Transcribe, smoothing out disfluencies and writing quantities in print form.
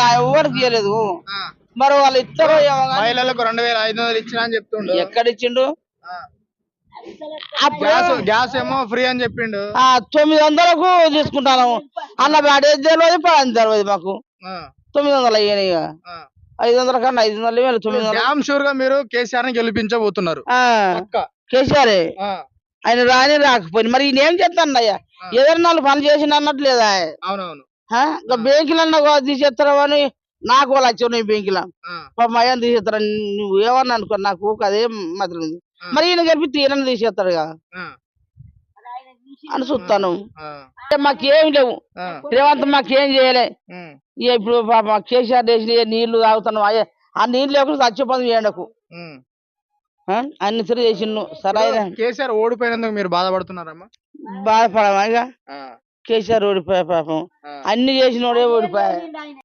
ఎవరికి ఇవ్వలేదు. ఆ, మరి వాళ్ళు ఇస్తారో ఏమో గానీ మహిళలకు 2500 ఇచ్చినా అని చెప్తుండు. ఎక్కడిచ్చిండు? ఆ, అప్పుడు గ్యాస్ ఏమో ఫ్రీ అని చెప్పిండు. 900కు తీసుకుంటాను అన్న అడేది తెలియదు పని తెలియదు మాకు. ఆ, 900 అయ్యాను ఇక ఆ. 500 కన్నా 500 వేలు 900. డ్యామ్ షూర్ గా మీరు కేసీఆర్ ని గెలిపించబోతున్నారు. పక్క. కేసీఆర్ ఆ, ఆయన రాని రాకపోయింది మరి ఈయన ఏం చేస్తాను అయ్యా? ఏదైనా నాలుగు పనులు చేసిన అన్నట్టు లేదా? అవునవును. ఇంకా బ్యాంకులన్నా తీసేస్తారా అని నాకు వాళ్ళు వచ్చావు నీ బ్యాంకులో ఆ, పాపం అయ్యా తీసేస్తారా? నువ్వు ఏమన్నా అనుకో నాకు అదే మాత్రం ఉంది. మరి ఈయన కలిపి తీరని తీసేస్తాడు కదా ఆ, అని చూస్తాను. ఆ, మాకేం లేవు. ఆ. రేవంత్ మాకేం చేయలే. ఉమ్, ఇప్పుడు పాప కేసీఆర్ చేసిన నీళ్లు తాగుతున్నాం ఆ నీళ్ళు లేకుండా చచ్చిపోతుంది ఎండకు. ఉమ్. అన్ని తిరిగి చేసిండు సరైన కేసీఆర్ ఓడిపోయినందుకు మీరు బాధపడుతున్నారమ్మా? బాధపడమా ఇక ఆ, కేసీఆర్ ఓడిపోయా పాపం ఆ. అన్ని చేసినోడే ఓడిపోయా.